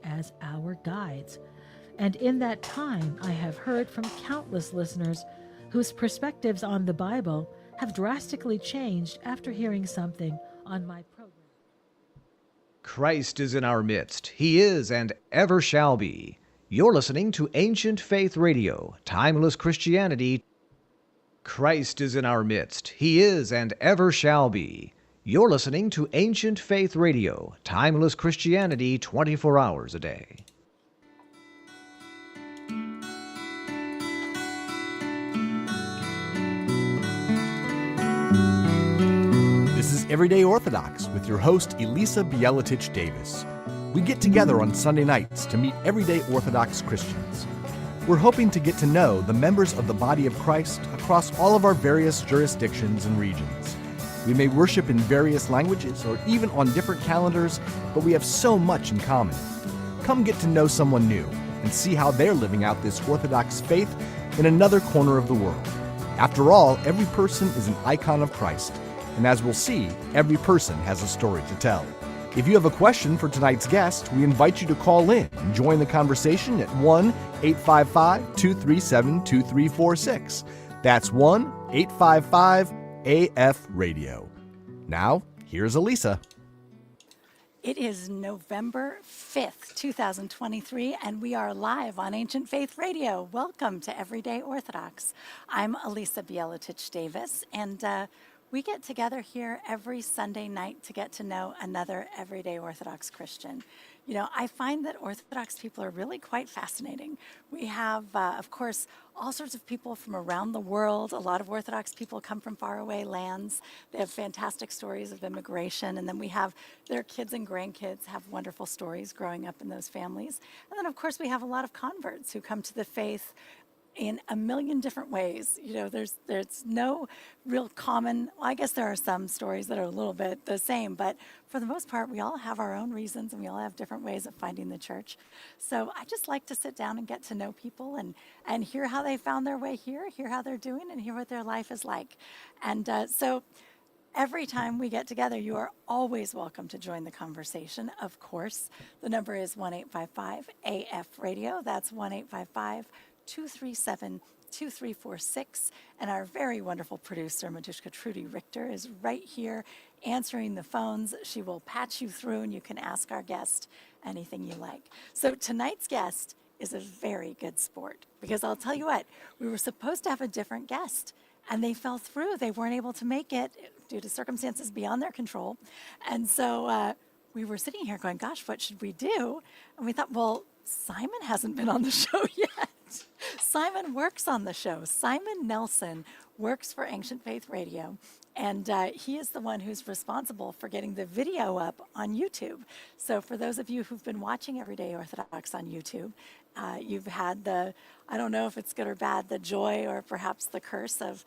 as our guides. And in that time, I have heard from countless listeners whose perspectives on the Bible have drastically changed after hearing something on my program. Christ is in our midst. He is and ever shall be. You're listening to Ancient Faith Radio, timeless Christianity. Christ is in our midst. He is and ever shall be. You're listening to Ancient Faith Radio, timeless Christianity 24 hours a day. This is Everyday Orthodox with your host, Elisa Bielatich Davis. We get together on Sunday nights to meet everyday Orthodox Christians. We're hoping to get to know the members of the body of Christ across all of our various jurisdictions and regions. We may worship in various languages or even on different calendars, but we have so much in common. Come get to know someone new and see how they're living out this Orthodox faith in another corner of the world. After all, every person is an icon of Christ. And as we'll see, every person has a story to tell. If you have a question for tonight's guest, we invite you to call in and join the conversation at 1-855-237-2346. That's 1-855-AF-RADIO. Now, here's Elisa. It is November 5th, 2023, and we are live on Ancient Faith Radio. Welcome to Everyday Orthodox. I'm Elisa Bielatich Davis, and we get together here every Sunday night to get to know another everyday Orthodox Christian. You know, I find that Orthodox people are really quite fascinating. We have, of course, all sorts of people from around the world. A lot of Orthodox people come from faraway lands. They have fantastic stories of immigration. And then we have their kids and grandkids have wonderful stories growing up in those families. And then, of course, we have a lot of converts who come to the faith in a million different ways. You know, there's no real common, well, I guess there are some stories that are a little bit the same, but for the most part, we all have our own reasons and we all have different ways of finding the church. So I just like to sit down and get to know people and hear how they found their way here, hear how they're doing, and hear what their life is like. And so every time we get together, you are always welcome to join the conversation. Of course, the number is 1-855-AF-RADIO. That's 1-855-237-2346. And our very wonderful producer, Madushka Trudy Richter, is right here answering the phones. She will patch you through and you can ask our guest anything you like. So tonight's guest is a very good sport because I'll tell you what, we were supposed to have a different guest and they fell through. They weren't able to make it due to circumstances beyond their control. And so we were sitting here going, gosh, what should we do? And we thought, well, Simon hasn't been on the show yet. Simon works on the show. Simon Nelson works for Ancient Faith Radio, and he is the one who's responsible for getting the video up on YouTube. So for those of you who've been watching Everyday Orthodox on YouTube, you've had the, I don't know if it's good or bad, the joy or perhaps the curse of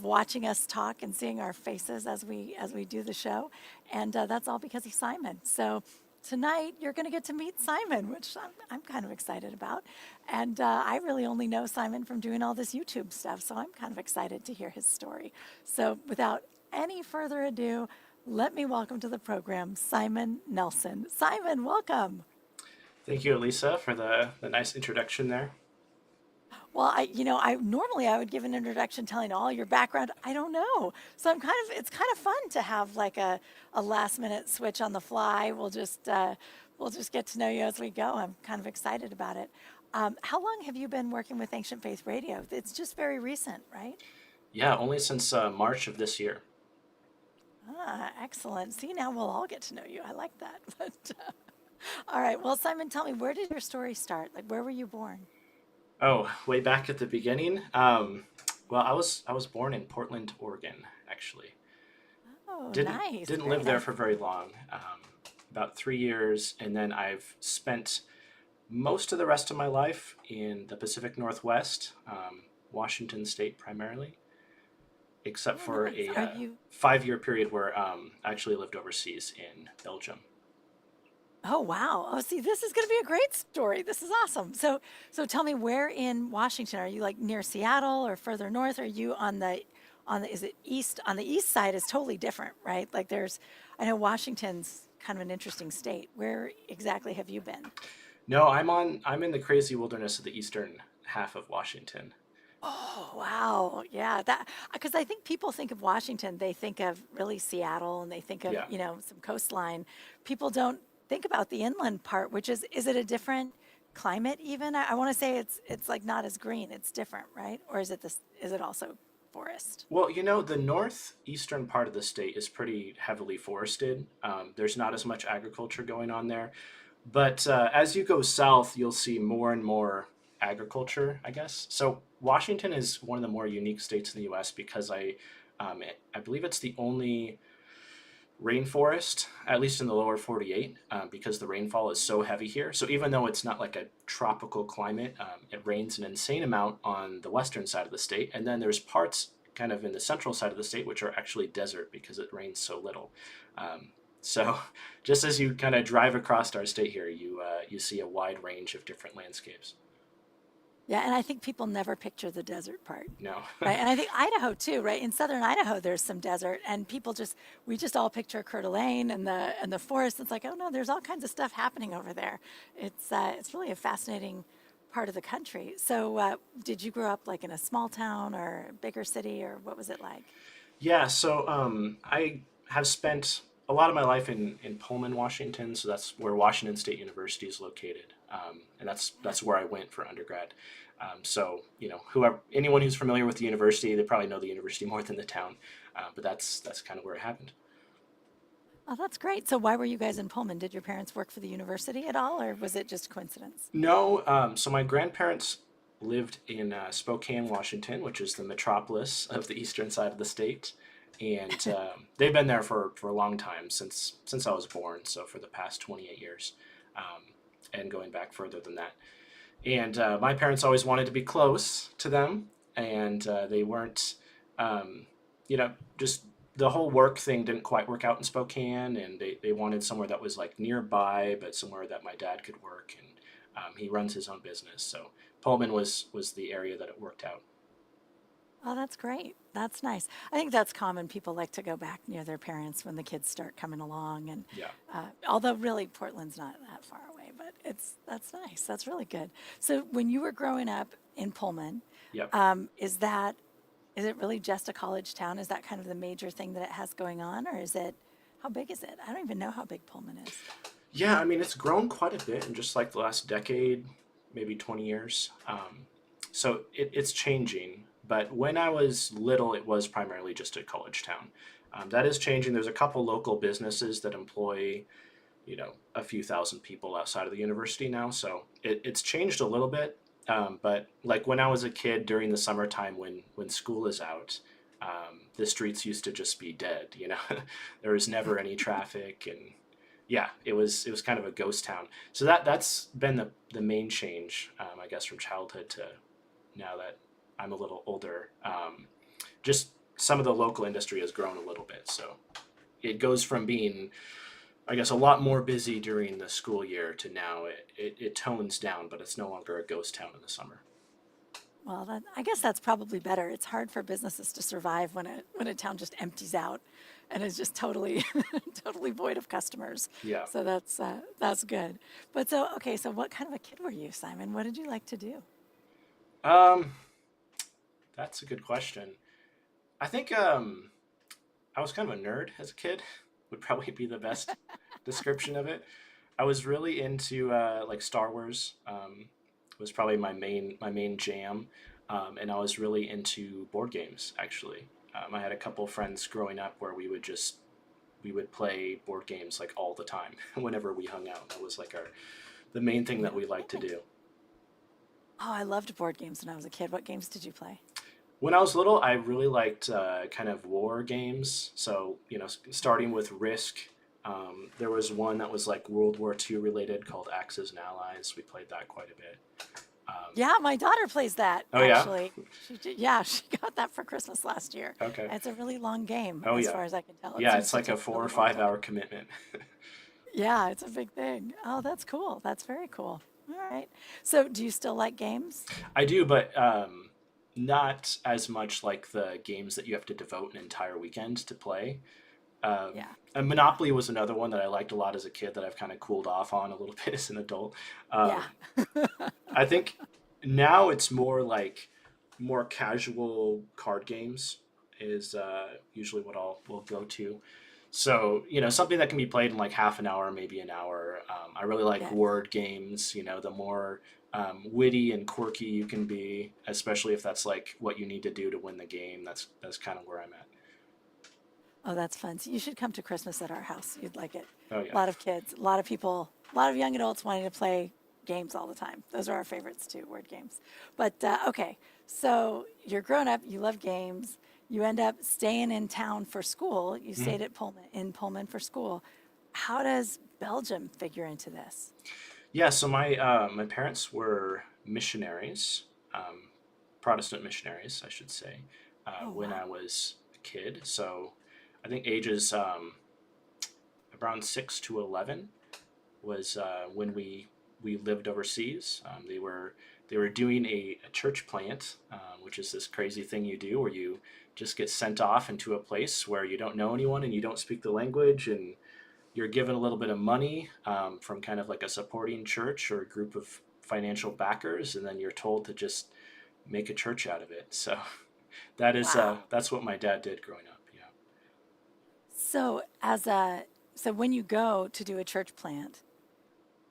watching us talk and seeing our faces as we do the show, and that's all because of Simon. So tonight, you're going to get to meet Simon, which I'm kind of excited about. And I really only know Simon from doing all this YouTube stuff, so I'm kind of excited to hear his story. So without any further ado, let me welcome to the program Simon Nelson. Simon, welcome. Thank you, Elisa, for the nice introduction there. Well, I normally would give an introduction telling all your background. I don't know. So it's kind of fun to have like a last minute switch on the fly. We'll just get to know you as we go. I'm kind of excited about it. How long have you been working with Ancient Faith Radio? It's just very recent, right? Yeah, only since March of this year. Ah, excellent. See, now we'll all get to know you. I like that. But all right. Well, Simon, tell me, where did your story start? Like, where were you born? Oh, way back at the beginning. Well, I was born in Portland, Oregon, actually. Oh, Didn't Very live there nice. for very long, about 3 years, and then I've spent most of the rest of my life in the Pacific Northwest, Washington State primarily, except for nice. a 5-year period where I actually lived overseas in Belgium. Oh, wow. Oh, see, this is going to be a great story. This is awesome. So tell me, where in Washington are you? Like near Seattle or further north? Are you on the is it east? On the east side is totally different, right? I know Washington's kind of an interesting state. Where exactly have you been? No, I'm in the crazy wilderness of the eastern half of Washington. Oh, wow. Yeah, that because I think people think of Washington, they think of really Seattle and they think of, Yeah. some coastline. People don't think about the inland part, which is it a different climate even? I want to say it's like not as green, it's different, right? Or is it also forest? Well, the northeastern part of the state is pretty heavily forested. There's not as much agriculture going on there. But as you go south, you'll see more and more agriculture, I guess. So Washington is one of the more unique states in the U.S. because I believe it's the only rainforest, at least in the lower 48, because the rainfall is so heavy here. So even though it's not like a tropical climate, it rains an insane amount on the western side of the state. And then there's parts kind of in the central side of the state, which are actually desert because it rains so little. So just as you kind of drive across our state here, you see a wide range of different landscapes. Yeah, and I think people never picture the desert part. No. Right. And I think Idaho too, right? In southern Idaho, there's some desert and we just all picture Coeur d'Alene and the forest. It's like, oh no, there's all kinds of stuff happening over there. It's really a fascinating part of the country. So, did you grow up like in a small town or a bigger city or what was it like? Yeah, so I have spent a lot of my life in Pullman, Washington. So that's where Washington State University is located, and that's where I went for undergrad. So anyone who's familiar with the university, they probably know the university more than the town, but that's kind of where it happened. Oh, that's great. So why were you guys in Pullman? Did your parents work for the university at all, or was it just coincidence? No, so my grandparents lived in Spokane, Washington, which is the metropolis of the eastern side of the state, and they've been there for a long time since I was born. So for the past 28 years, and going back further than that. And my parents always wanted to be close to them, and they weren't, just the whole work thing didn't quite work out in Spokane, and they wanted somewhere that was like nearby, but somewhere that my dad could work, and he runs his own business. So Pullman was the area that it worked out. Oh, that's great. That's nice. I think that's common. People like to go back near their parents when the kids start coming along, and Yeah. although really Portland's not that far away, but that's nice. That's really good. So when you were growing up in Pullman, Yep. is it really just a college town? Is that kind of the major thing that it has going on, or how big is it? I don't even know how big Pullman is. Yeah, I mean, it's grown quite a bit in just like the last decade, maybe 20 years. So it's changing. But when I was little, it was primarily just a college town. That is changing. There's a couple local businesses that employ, a few thousand people outside of the university now. So it's changed a little bit. But like when I was a kid during the summertime when school is out, the streets used to just be dead, There was never any traffic, and yeah, it was kind of a ghost town. So that's been the main change, I guess, from childhood to now that I'm a little older. Just some of the local industry has grown a little bit. So it goes from being, I guess, a lot more busy during the school year to now it tones down, but it's no longer a ghost town in the summer. Well, I guess that's probably better. It's hard for businesses to survive when a town just empties out and is just totally totally void of customers. Yeah. So that's good. But so what kind of a kid were you, Simon? What did you like to do? That's a good question. I think I was kind of a nerd as a kid, would probably be the best description of it. I was really into like Star Wars. Was probably my main jam, and I was really into board games actually. I had a couple friends growing up where we would play board games like all the time whenever we hung out. That was like the main thing that we liked to do. Oh, I loved board games when I was a kid. What games did you play? When I was little, I really liked kind of war games. So, starting with Risk, there was one that was like World War II related called Axis and Allies. We played that quite a bit. Yeah, my daughter plays that, Oh, yeah? actually. She got that for Christmas last year. Okay. It's a really long game, Oh, as yeah. far as I can tell. It Yeah, seems it's to like a take 4 or really long 5 time. hour commitment. Yeah, it's a big thing. Oh, that's cool. That's very cool. All right. So, do you still like games? I do, but not as much like the games that you have to devote an entire weekend to play. Um, Yeah. and Monopoly was another one that I liked a lot as a kid that I've kind of cooled off on a little bit as an adult. Yeah. Um, I think now it's more like more casual card games is usually what we'll go to. So, something that can be played in like half an hour, maybe an hour. I really like Yeah. word games. The more witty and quirky you can be, especially if that's like what you need to do to win the game. That's kind of where I'm at. Oh, that's fun. So you should come to Christmas at our house. You'd like it. Oh A yeah. lot of kids, a lot of people, a lot of young adults wanting to play games all the time. Those are our favorites too, word games. But okay, so you're grown up, you love games, you end up staying in town for school. You Mhm. stayed at Pullman for school. How does Belgium figure into this? Yeah. So my parents were missionaries, um, Protestant missionaries, I should say, Oh, when wow. I was a kid. So I think ages around 6 to 11 was when we lived overseas. They were doing a church plant, which is this crazy thing you do where you just get sent off into a place where you don't know anyone and you don't speak the language, and you're given a little bit of money from kind of like a supporting church or a group of financial backers, and then you're told to just make a church out of it. So Wow. that's what my dad did growing up. Yeah. So so when you go to do a church plant,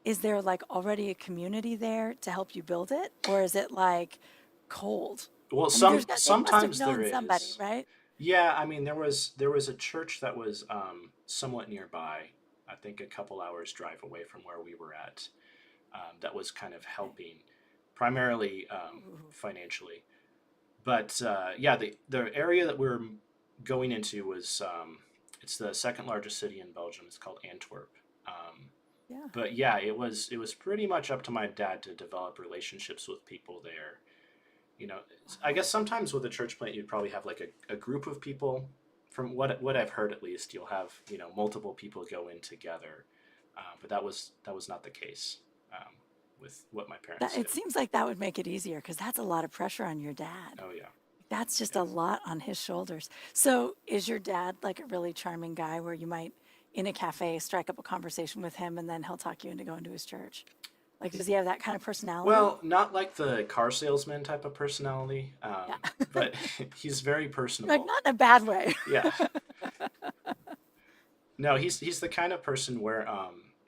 is there like already a community there to help you build it? Or is it like cold? Well, I mean, they must have sometimes there known somebody, is. right? Yeah, I mean there was a church that was somewhat nearby. I think a couple hours drive away from where we were at. That was kind of Okay. helping, primarily Ooh, financially. But yeah, the area that we're going into was it's the second largest city in Belgium. It's called Antwerp. Um, yeah. but yeah, it was pretty much up to my dad to develop relationships with people there. I Wow. guess sometimes with a church plant, you'd probably have like a group of people. From what I've heard, at least, you'll have multiple people go in together, but that was not the case with what my parents It did. seems like that would make it easier because that's a lot of pressure on your dad. Oh yeah, That's just yeah. a lot on his shoulders. So, is your dad like a really charming guy where you might, in a cafe, strike up a conversation with him and then he'll talk you into going to his church? Like, does he have that kind of personality? Well, not like the car salesman type of personality, Yeah. but he's very Like, personable. not in a bad way. Yeah. No, he's the kind of person where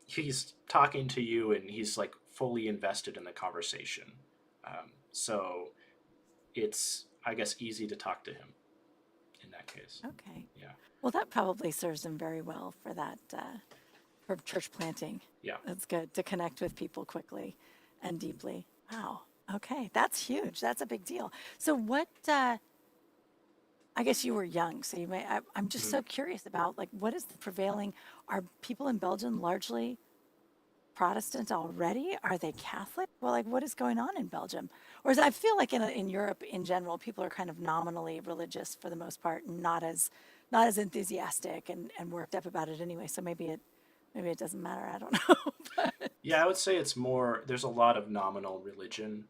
he's talking to you and he's like fully invested in the conversation. So it's, I guess, easy to talk to him in that case. Okay. Yeah. Well, that probably serves him very well for that, for church planting. Yeah. That's good to connect with people quickly and deeply. Wow. Okay. That's huge. That's a big deal. So, I guess you were young, so I'm just Mhm. so curious about like what is the prevailing, are people in Belgium largely Protestant already? Are they Catholic? Well, like what is going on in Belgium? Or is I feel like in Europe in general, people are kind of nominally religious for the most part and not as enthusiastic and worked up about it anyway. So maybe it doesn't matter. I don't know. But Yeah, I would say it's more, there's a lot of nominal religion.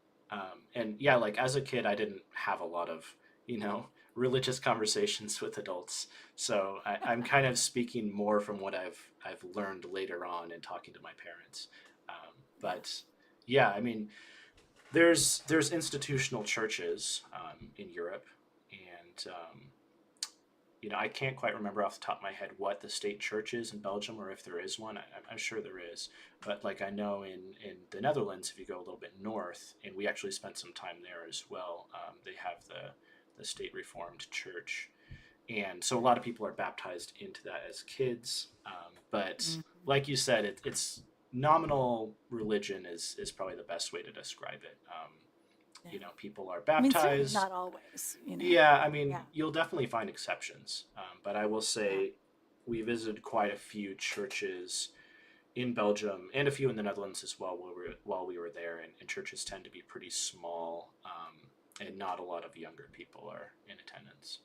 And yeah, like as a kid, I didn't have a lot of, religious conversations with adults. So I'm kind of speaking more from what I've learned later on in talking to my parents. yeah. But yeah, I mean, there's institutional churches in Europe, and I can't quite remember off the top of my head what the state church is in Belgium, or if there is one. I'm sure there is, but like I know in the Netherlands, if you go a little bit north, and we actually spent some time there as well, they have the state Reformed Church, and so a lot of people are baptized into that as kids. But Mhm. like you said, it's nominal religion is probably the best way to describe it. Yeah. People are I mean, certainly baptized. not always. Yeah, I mean, Yeah. you'll definitely find exceptions, but I will Yeah. say we visited quite a few churches in Belgium and a few in the Netherlands as well while we were there, and churches tend to be pretty small, and not a lot of younger people are in attendance.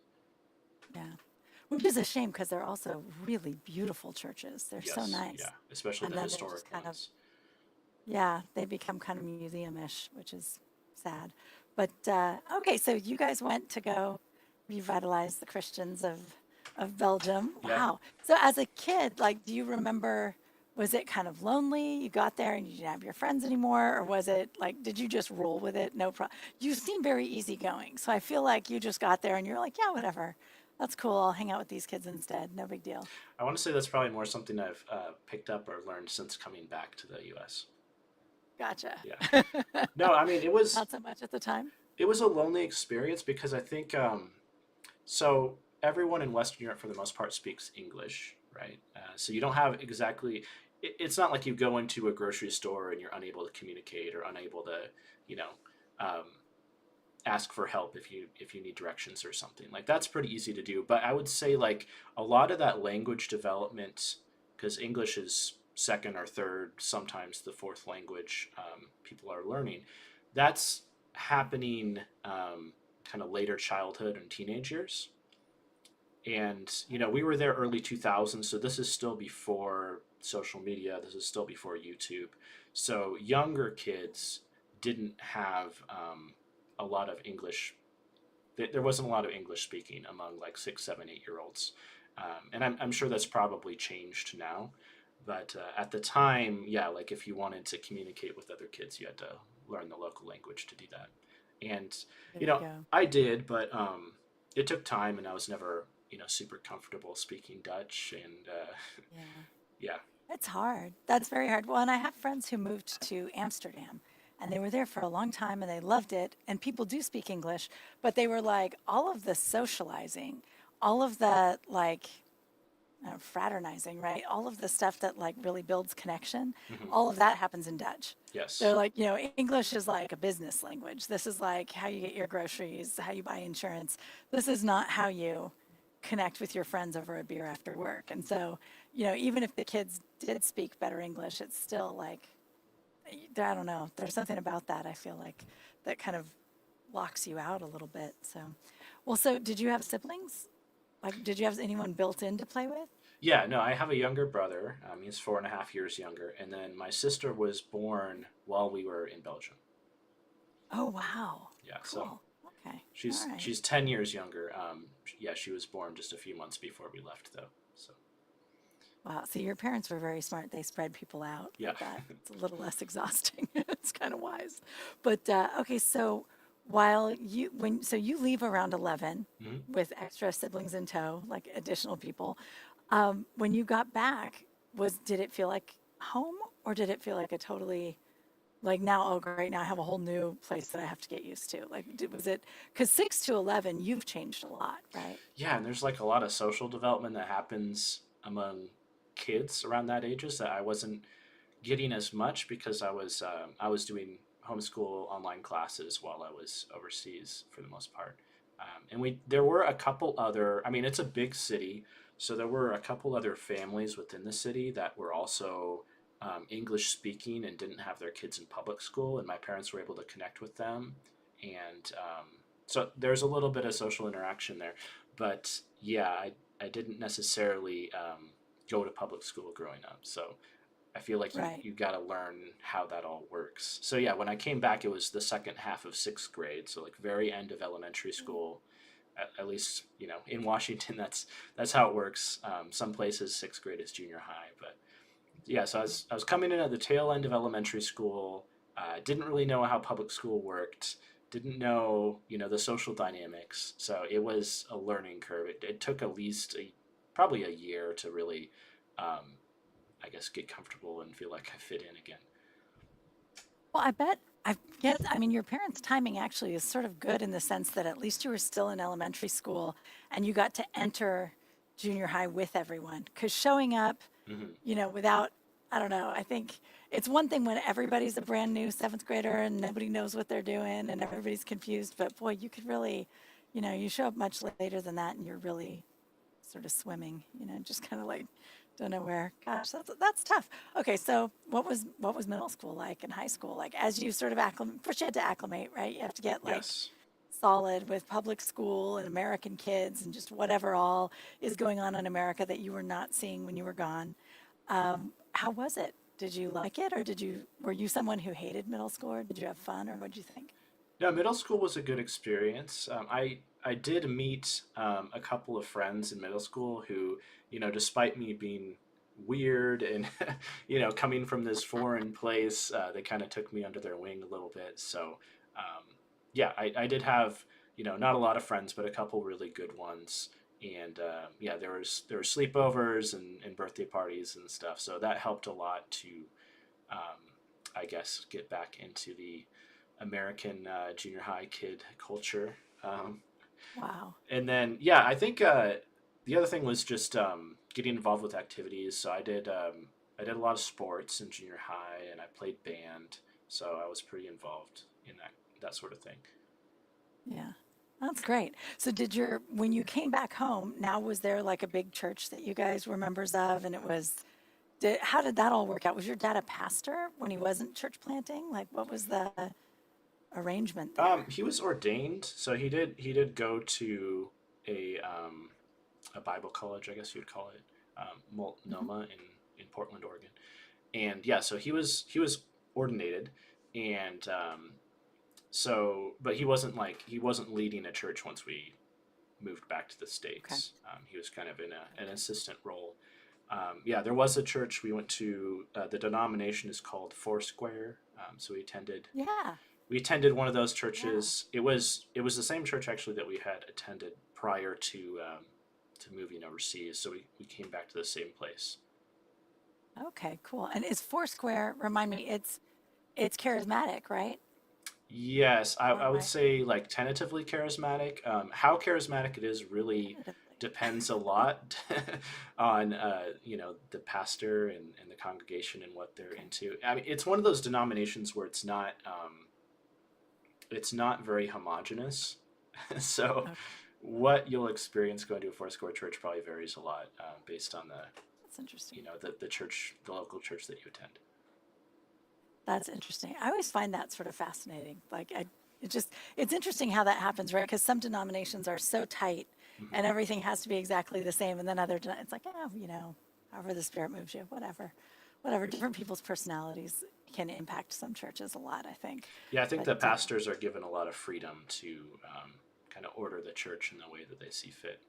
Yeah. Which is a shame because they're also really beautiful churches. They're so Yes, nice. yeah, especially And the then they just historic kind of, ones. yeah, they become kind of museum-ish, which is sad. But okay, so you guys went to go revitalize the Christians of of Belgium. Yeah. Wow. So as a kid, like, do you remember, was it kind of lonely? You got there and you didn't have your friends anymore? Or was it like, did you just roll with it? No problem. You seem very easygoing. So I feel like you just got there and you're like, yeah, whatever. That's cool. I'll hang out with these kids instead. No big deal. I want to say that's probably more something I've picked up or learned since coming back to the U.S. Gotcha. Yeah. No, I mean Not so much at the time. it was a lonely experience because I think so everyone in Western Europe for the most part speaks English, right? So you don't have exactly. It's not like you go into a grocery store and you're unable to communicate or unable to, you know, um, ask for help if you need directions or something. Like that's pretty easy to do. But I would say like a lot of that language development, because English is second or third, sometimes the fourth language people are learning. That's happening kind of later childhood and teenage years. And we were there early 2000s, so this is still before social media. This is still before YouTube. So younger kids didn't have a lot of English. There wasn't a lot of English speaking among like 6, 7, 8 year olds, and I'm sure that's probably changed now. But at the time, yeah, like if you wanted to communicate with other kids, you had to learn the local language to do that. And There you go. I did, but it took time, and I was never super comfortable speaking Dutch, and Yeah. yeah, It's hard. That's very hard. Well, and I have friends who moved to Amsterdam and they were there for a long time and they loved it. And people do speak English, but they were like, all of the socializing, all of the like fraternizing, right? All of the stuff that like really builds connection, all of that happens in Dutch. yes, They're like, English is like a business language. This is like how you get your groceries, how you buy insurance. This is not how you connect with your friends over a beer after work. And so, even if the kids did speak better English, it's still like, I don't know, there's something about that I feel like that kind of locks you out a little bit. So, well, so did you have siblings? Like, did you have anyone built in to play with? yeah. No, I have a younger brother. He's 4.5 years younger, and then my sister was born while we were in Belgium. Oh, wow. Yeah, so Cool. Okay. she's All right. she's 10 years younger. Yeah, she was born just a few months before we left, though. So Wow. So your parents were very smart. They spread people out yeah, like that. It's a little less exhausting. It's kind of wise. But okay, so so you leave around 11 hmm with extra siblings in tow, like additional people. When you got back, did it feel like home or did it feel like a totally like now, oh great, now I have a whole new place that I have to get used to. Like was it because 6 to 11, you've changed a lot, right? yeah. And there's like a lot of social development that happens among kids around that ages that I wasn't getting as much because I was doing homeschool online classes while I was overseas for the most part. And there were a couple other. I mean, it's a big city, so there were a couple other families within the city that were also English speaking and didn't have their kids in public school, and my parents were able to connect with them, and so there's a little bit of social interaction there. But yeah, I didn't necessarily go to public school growing up, so I feel like you, Right. you got to learn how that all works. So yeah, when I came back, it was the second half of sixth grade, so like very end of elementary school. At least in Washington, that's how it works. Some places sixth grade is junior high, but yeah. So I was coming in at the tail end of elementary school. Didn't really know how public school worked. Didn't know the social dynamics. So it was a learning curve. It took at least probably a year to really I guess get comfortable and feel like I fit in again. Well, I guess, I mean, your parents' timing actually is sort of good in the sense that at least you were still in elementary school and you got to enter junior high with everyone. Because showing up, hmm without, I don't know, I think it's one thing when everybody's a brand new seventh grader and nobody knows what they're doing and everybody's confused. But boy, you could really, you show up much later than that and you're really sort of swimming, just kind of like don't know where. Gosh, that's tough. Okay, so what was middle school like and high school like as you sort of acclimate? First, you had to acclimate, right? You have to get like Yes. solid with public school and American kids and just whatever all is going on in America that you were not seeing when you were gone. How was it? Did you like it, or were you someone who hated middle school, or did you have fun, or what did you think? Yeah, middle school was a good experience. I did meet a couple of friends in middle school who, despite me being weird and coming from this foreign place, they kind of took me under their wing a little bit. So, yeah, I did have not a lot of friends, but a couple really good ones. And yeah, there were sleepovers and birthday parties and stuff. So that helped a lot to, um, I guess, get back into the American junior high kid culture. Um, Wow. and then, yeah, I think the other thing was just getting involved with activities. So I did a lot of sports in junior high, and I played band. So I was pretty involved in that sort of thing. Yeah. That's great. So when you came back home, now was there like a big church that you guys were members of? And how did that all work out? Was your dad a pastor when he wasn't church planting? Like what was the arrangement there? He was ordained, so he did go to a Bible college, I guess you would call it, Hmm. Multnomah in Portland, Oregon, and yeah, so he was ordinated, and but he wasn't leading a church once we moved back to the Okay. states. He was kind of in an assistant role. Yeah, there was a church we went to. The denomination is called Foursquare. So Yeah. we attended one of those Yeah. churches. It was the same church actually that we had attended prior to moving overseas. So we came back to the same place. Okay, cool. And is Foursquare, remind me, it's charismatic, right? Yes, I, Am I I would right? say like tentatively charismatic. How charismatic it is really Tentatively. depends a lot on the pastor and the congregation and what they're Okay. into. I mean, it's one of those denominations where it's not very homogenous. So Okay. what you'll experience going to a Foursquare church probably varies a lot based on That's interesting. the church, the local church that you attend. That's interesting. I always find that sort of fascinating. It's interesting how that happens, right? Because some denominations are so tight Mhm. and everything has to be exactly the same. And then it's like, however the spirit moves you, whatever. Different people's personalities can impact some churches a lot, I think. Yeah, I think But the pastors are given a lot of freedom to kind of order the church in the way that they see fit.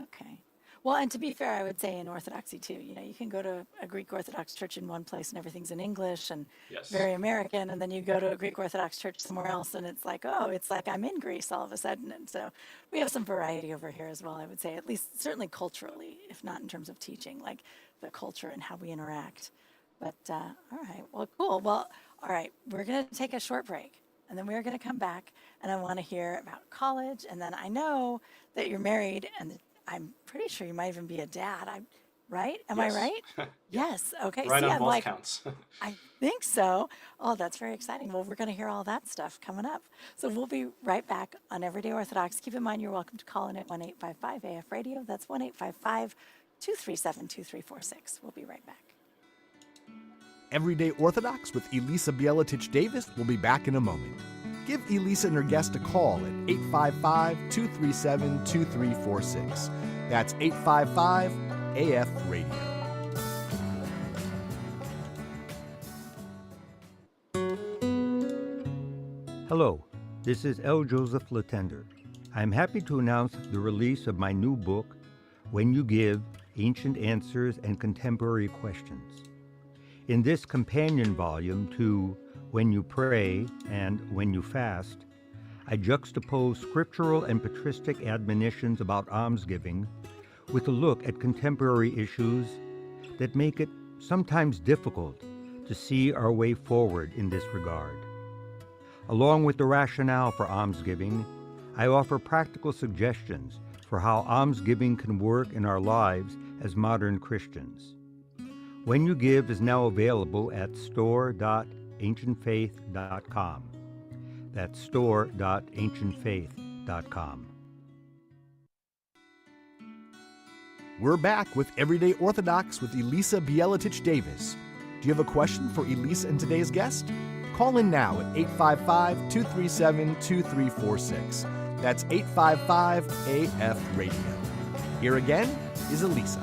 okay. Well, and to be fair, I would say in Orthodoxy too, you can go to a Greek Orthodox church in one place and everything's in English and Yes. very American. And then you go to a Greek Orthodox church somewhere else and it's like, oh, it's like I'm in Greece all of a sudden. And so we have some variety over here as well, I would say, at least certainly culturally, if not in terms of teaching, like the culture and how we interact. But all right, well, cool. Well, all right, we're going to take a short break and then we're going to come back and I want to hear about college. And then I know that you're married and I'm pretty sure you might even be a dad. Right? Am I Yes. right? Yep. Yes. Okay. Right See, on I'm both like, counts. I think so. Oh, that's very exciting. Well, we're going to hear all that stuff coming up. So we'll be right back on Everyday Orthodox. Keep in mind, you're welcome to call in at 1-855 AF Radio. That's 1-855 237 2346. We'll be right back. Everyday Orthodox with Elisa Bielatich Davis will be back in a moment. Give Elisa and her guest a call at 855-237-2346. That's 855 AF Radio. Hello, this is L. Joseph Latender. I'm happy to announce the release of my new book, When You Give, Ancient Answers and Contemporary Questions. In this companion volume to When You Pray and When You Fast, I juxtapose scriptural and patristic admonitions about almsgiving with a look at contemporary issues that make it sometimes difficult to see our way forward in this regard. Along with the rationale for almsgiving, I offer practical suggestions for how almsgiving can work in our lives as modern Christians. When You Give is now available at store.ancientfaith.com. That's store.ancientfaith.com. We're back with Everyday Orthodox with Elisa Bielatich Davis. Do you have a question for Elisa and today's guest? Call in now at 855-237-2346. That's 855 AF Radio. Here again is Elisa.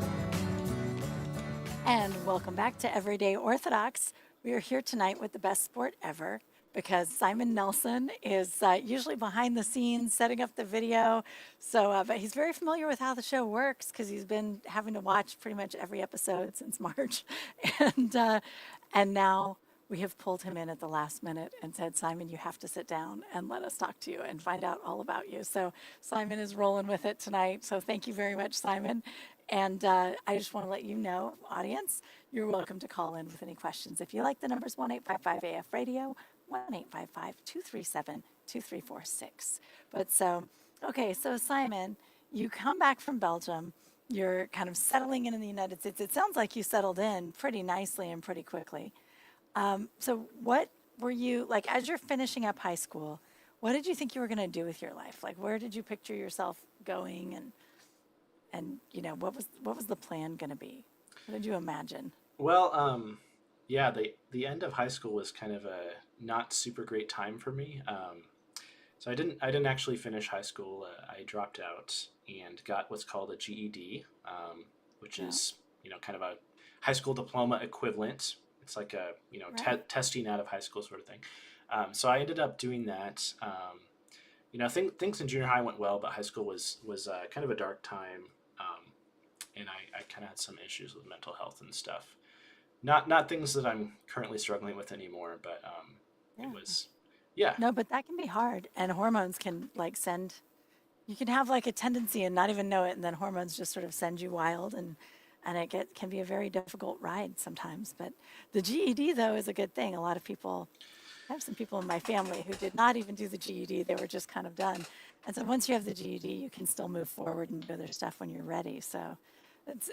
And welcome back to Everyday Orthodox. We are here tonight with the best sport ever, because Simon Nelson is usually behind the scenes setting up the video. So, but he's very familiar with how the show works because he's been having to watch pretty much every episode since March, and uh, and now we have pulled him in at the last minute and said, Simon, you have to sit down and let us talk to you and find out all about you. So Simon is rolling with it tonight. So thank you very much, Simon. And I just want to let you know, audience, you're welcome to call in with any questions. If you like, the number's 1-855-AF Radio, 1-855-237-2346. But so, okay, so Simon, you come back from Belgium. You're kind of settling in the United States. It sounds like you settled in pretty nicely and pretty quickly. So what were you like as you're finishing up high school? What did you think you were going to do with your life? Like, where did you picture yourself going, and what was the plan going to be? What did you imagine? Well, yeah, the end of high school was kind of a not super great time for me. So I didn't actually finish high school. I dropped out and got what's called a GED, which Yeah. is kind of a high school diploma equivalent. It's like a Right. testing out of high school sort of thing. So I ended up doing that. Things in junior high went well, but high school was kind of a dark time, and I kind of had some issues with mental health and stuff. Not things that I'm currently struggling with anymore, but Yeah. it was, yeah. No, but that can be hard, and hormones can like send. You can have like a tendency and not even know it, and then hormones just sort of send you wild, and can be a very difficult ride sometimes. But the GED though is a good thing. A lot of people, I have some people in my family who did not even do the GED; they were just kind of done. And so once you have the GED, you can still move forward and do other stuff when you're ready. So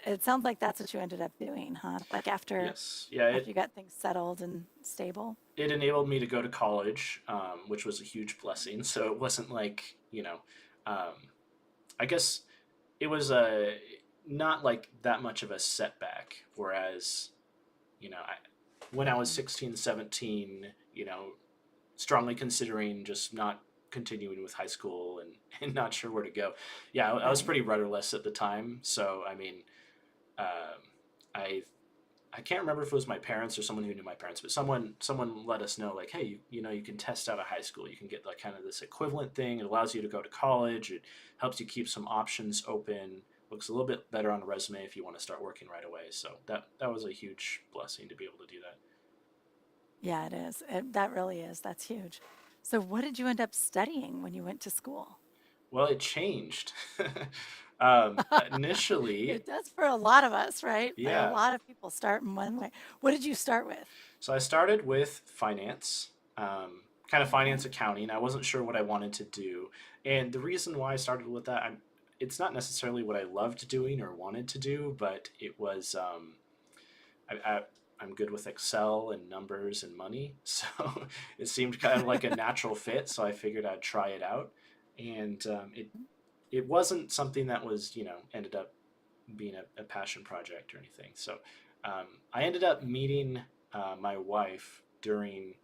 it sounds like that's what you ended up doing, huh? Like Yes, yeah. after you got things settled and stable. It enabled me to go to college, which was a huge blessing. So it wasn't like, um, I guess it was not like that much of a setback. Whereas, when I was 16, 17, strongly considering just not continuing with high school and not sure where to go. Yeah, I was Right. pretty rudderless at the time. So, I mean, um, I can't remember if it was my parents or someone who knew my parents, but someone let us know, like, hey, you can test out of high school. You can get like kind of this equivalent thing. It allows you to go to college. It helps you keep some options open. Looks a little bit better on a resume if you want to start working right away. So that was a huge blessing to be able to do that. Yeah, it is. That really is. That's huge. So, what did you end up studying when you went to school? Well, it changed. Initially, It does for a lot of us, right? Like a yeah. lot of people start in one way. What did you start with? So I started with finance, kind of Okay. finance accounting. I wasn't sure what I wanted to do. And the reason why I started with that, it's not necessarily what I loved doing or wanted to do, but it was, I'm good with Excel and numbers and money. So it seemed kind of like a natural fit. So I figured I'd try it out. And it wasn't something that was, ended up being a passion project or anything. So I ended up meeting my wife during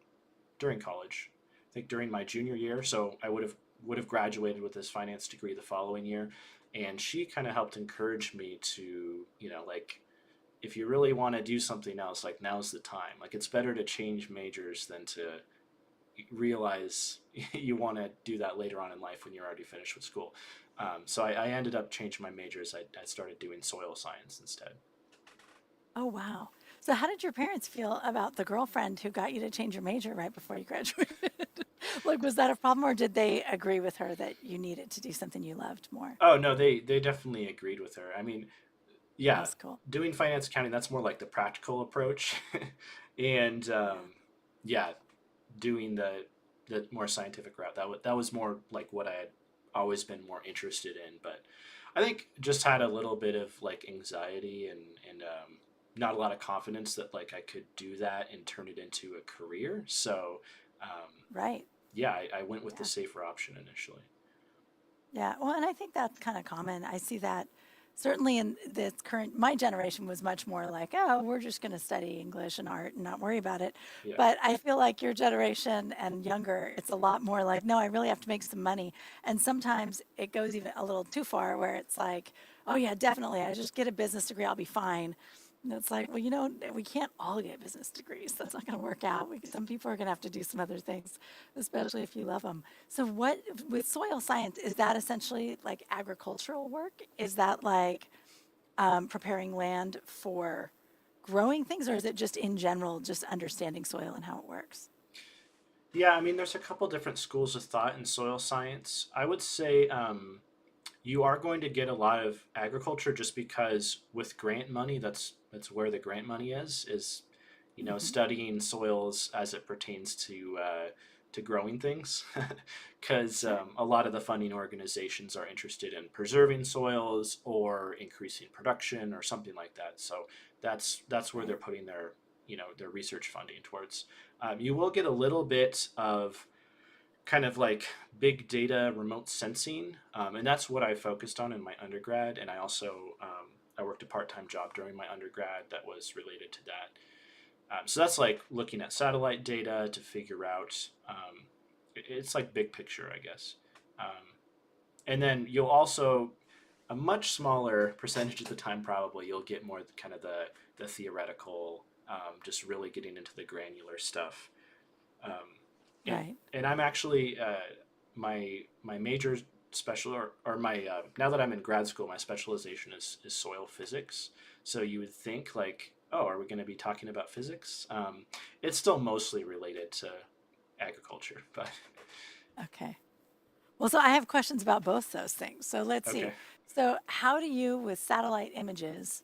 college. I think during my junior year. So I would have graduated with this finance degree the following year, and she kind of helped encourage me to like, if you really want to do something else, like, now's the time. Like, it's better to change majors than to realize you want to do that later on in life when you're already finished with school. So I ended up changing my majors. I started doing soil science instead. Oh, wow. So, how did your parents feel about the girlfriend who got you to change your major right before you graduated? Like, was that a problem, or did they agree with her that you needed to do something you loved more? Oh no, they definitely agreed with her. I mean, yeah, That's cool. doing finance accounting, that's more like the practical approach, and Yeah. yeah, doing the more scientific route, that was more like what I had always been more interested in. But I think just had a little bit of like anxiety and not a lot of confidence that like I could do that and turn it into a career. So Right. yeah, I went with the Yeah. safer option initially. Yeah, well, and I think that's kind of common. I see that certainly in this my generation was much more like, oh, we're just going to study English and art and not worry about it. Yeah. But I feel like your generation and younger, it's a lot more like, no, I really have to make some money. And sometimes it goes even a little too far where it's like, oh, yeah, definitely. I just get a business degree, I'll be fine. And it's like, well, we can't all get business degrees. That's not going to work out. Some people are going to have to do some other things, especially if you love them. So, what with soil science, is that essentially like agricultural work? Is that like preparing land for growing things, or is it just in general, just understanding soil and how it works? Yeah, I mean, there's a couple different schools of thought in soil science. I would say you are going to get a lot of agriculture just because with grant money, that's where the grant money is Hmm. studying soils as it pertains to growing things, because Sure. a lot of the funding organizations are interested in preserving soils or increasing production or something like that. So that's where Right. they're putting their research funding towards. You will get a little bit of kind of like big data remote sensing, and that's what I focused on in my undergrad. And I also I worked a part-time job during my undergrad that was related to that. So that's like looking at satellite data to figure out. It's like big picture, I guess. Um, and then you'll also a much smaller percentage of the time probably you'll get more kind of the theoretical, just really getting into the granular stuff. Um, and Right. and I'm actually my major special or my now that I'm in grad school, my specialization is soil physics. So you would think like, oh, are we going to be talking about physics? It's still mostly related to agriculture, but Okay. Well, so I have questions about both those things. So let's see. okay. So, how do you, with satellite images,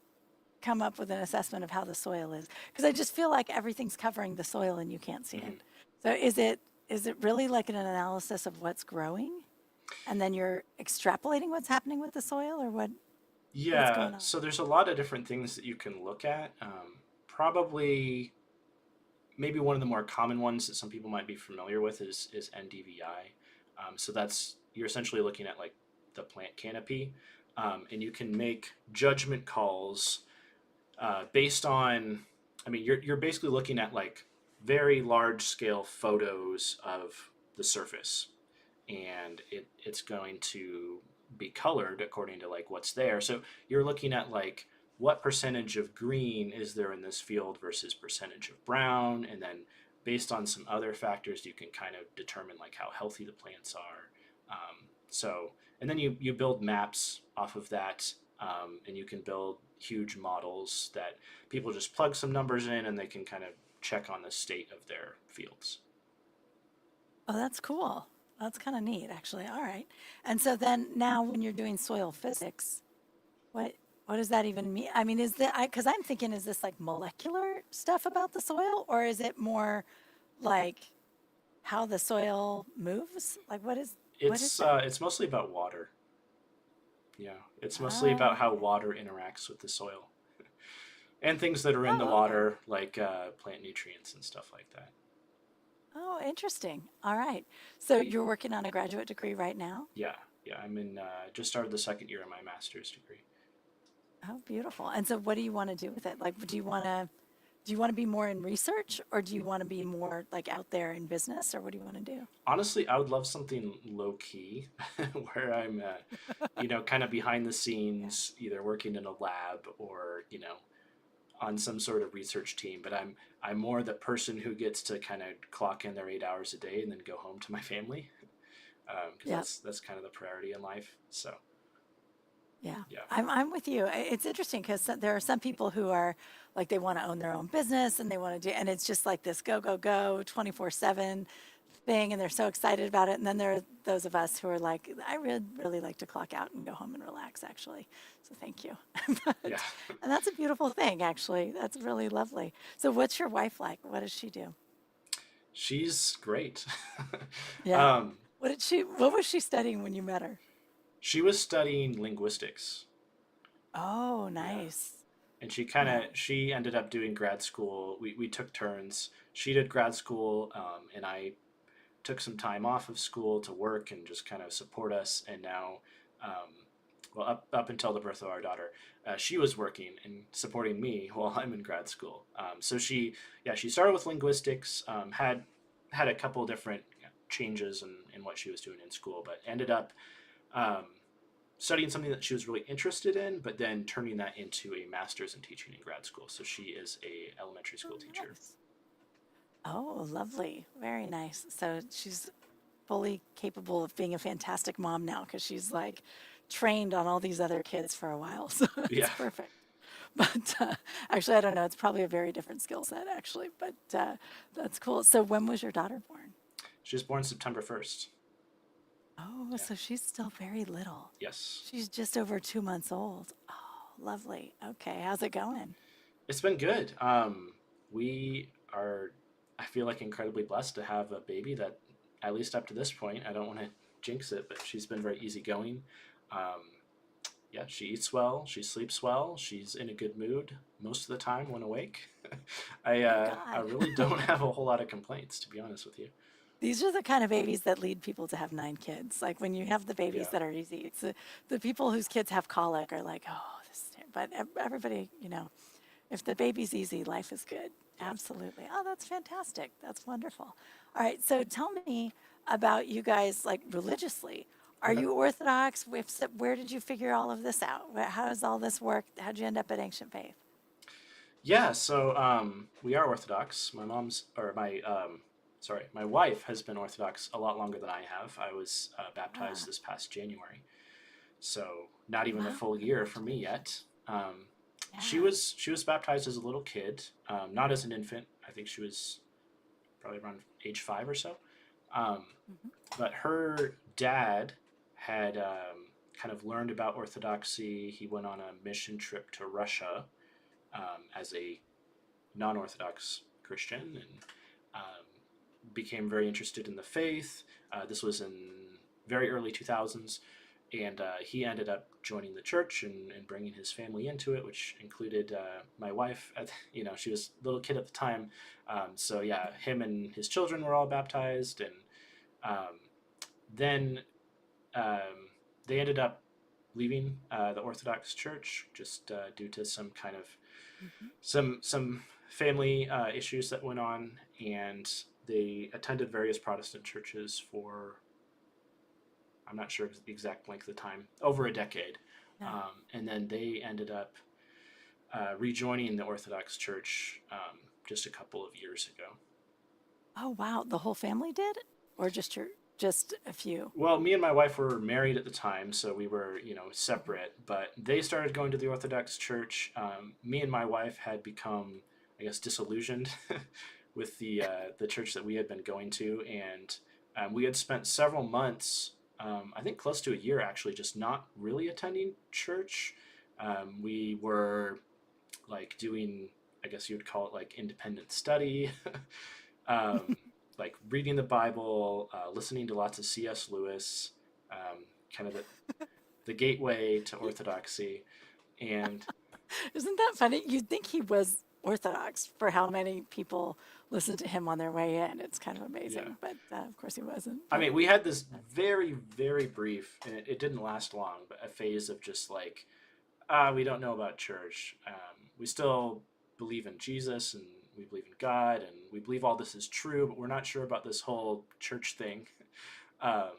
come up with an assessment of how the soil is? Because I just feel like everything's covering the soil and you can't see it. Mhm. So, is it really like an analysis of what's growing, and then you're extrapolating what's happening with the soil, or what's Yeah, going on? so there's a lot of different things that you can look at. Probably maybe one of the more common ones that some people might be familiar with is NDVI. So that's you're essentially looking at like the plant canopy, and you can make judgment calls based on. I mean, you're basically looking at like very large scale photos of the surface, and it's going to be colored according to like what's there. So you're looking at like what percentage of green is there in this field versus percentage of brown, and then based on some other factors, you can kind of determine like how healthy the plants are. So and then you build maps off of that, and you can build huge models that people just plug some numbers in and they can kind of check on the state of their fields. Oh, that's cool. That's kind of neat, actually. All right. And so then now, when you're doing soil physics, what what does that even mean? I mean, is that because I'm thinking, is this like molecular stuff about the soil, or is it more like how the soil moves? Like, what is that? It's mostly about water. Yeah, it's mostly Oh, about how okay. water interacts with the soil and things that are in the Oh, okay. water, like plant nutrients and stuff like that. Oh, interesting. All right. So you're working on a graduate degree right now? Yeah, yeah. I'm in just started the second year of my master's degree. Oh, beautiful. And so what do you want to do with it? Like, do you want to be more in research, or do you want to be more like out there in business, or what do you want to do? Honestly, I would love something low key, where I'm, kind of behind the Yeah. scenes, either working in a lab or on some sort of research team. But I'm more the person who gets to kind of clock in their 8 hours a day and then go home to my family, because Yeah. that's kind of the priority in life. So Yeah, yeah. I'm with you. It's interesting because there are some people who are like they want to own their own business and they want to do, and it's just like this go go go 24/7 thing, and they're so excited about it. And then there are those of us who are like, I really like to clock out and go home and relax, actually. So thank you. Yeah. And that's a beautiful thing, actually. That's really lovely. So what's your wife like? What does she do? She's great. Yeah. um, What was she studying when you met her? she was studying linguistics. Oh, Yeah. nice. And Yeah. she ended up doing grad school. We took turns. She did grad school, and I took some time off of school to work and just kind of support us. And now, well, up until the birth of our daughter, she was working and supporting me while I'm in grad school. So she started with linguistics, had a couple different changes in what she was doing in school, but ended up um, studying something that she was really interested in, but then turning that into a master's in teaching in grad school. So she is a elementary school teacher. Nice. Oh, lovely. Very nice. So she's fully capable of being a fantastic mom now because she's like trained on all these other kids for a while. So it's Yeah. perfect. But actually, I don't know. It's probably a very different skill set, actually. But that's cool. So when was your daughter born? She was born September 1st. Oh, Yeah. so she's still very little. Yes. She's just over 2 months old. Oh, lovely. Okay. How's it going? It's been good. We are, I feel like, incredibly blessed to have a baby that, at least up to this point, I don't want to jinx it, but she's been very easygoing. Yeah, she eats well, she sleeps well, she's in a good mood most of the time when awake. Oh, I God. really don't have a whole lot of complaints, to be honest with you. These are the kind of babies that lead people to have 9 kids. Like when you have the babies Yeah. that are easy, it's the people whose kids have colic are like, oh, this is but everybody, if the baby's easy, life is good. Absolutely. Oh, that's fantastic. That's wonderful. All right. So tell me about you guys, like religiously. Are Okay. you Orthodox? If so, where did you figure all of this out? How does all this work? How'd you end up at Ancient Faith? Yeah, so we are Orthodox. My wife has been Orthodox a lot longer than I have. I was baptized Ah, this past January, so not even a wow. full year for me yet. She Yeah. was baptized as a little kid, not as an infant. I think she was probably around age 5 or so. Um, Hmm. but her dad had kind of learned about Orthodoxy. He went on a mission trip to Russia as a non-Orthodox Christian and um, became very interested in the faith. This was in very early 2000s, and he ended up joining the church and bringing his family into it, which included my wife. She was a little kid at the time, so yeah, him and his children were all baptized, and um, then um, they ended up leaving the Orthodox Church just due to some kind of Hmm. some family issues that went on, and they attended various Protestant churches for, I'm not sure the exact length of time, over a decade, Yeah. and then they ended up rejoining the Orthodox Church just a couple of years ago. Oh, wow. The whole family did, or just a few? Well, me and my wife were married at the time, so we were, separate. But they started going to the Orthodox Church. Me and my wife had become, I guess, disillusioned with the church that we had been going to, and we had spent several months, I think close to a year actually, just not really attending church. We were like doing, I guess you would call it like independent study. um, like reading the Bible, listening to lots of C.S. Lewis, kind of the gateway to orthodoxy. And Isn't that funny? You'd think he was Orthodox for how many people listen to him on their way in. It's kind of yeah, amazing, but of course he wasn't. I But mean, we had this very, very brief, and it didn't last long, but a phase of just like, we don't know about church. We still believe in Jesus and we believe in God and we believe all this is true, but we're not sure about this whole church thing. Um,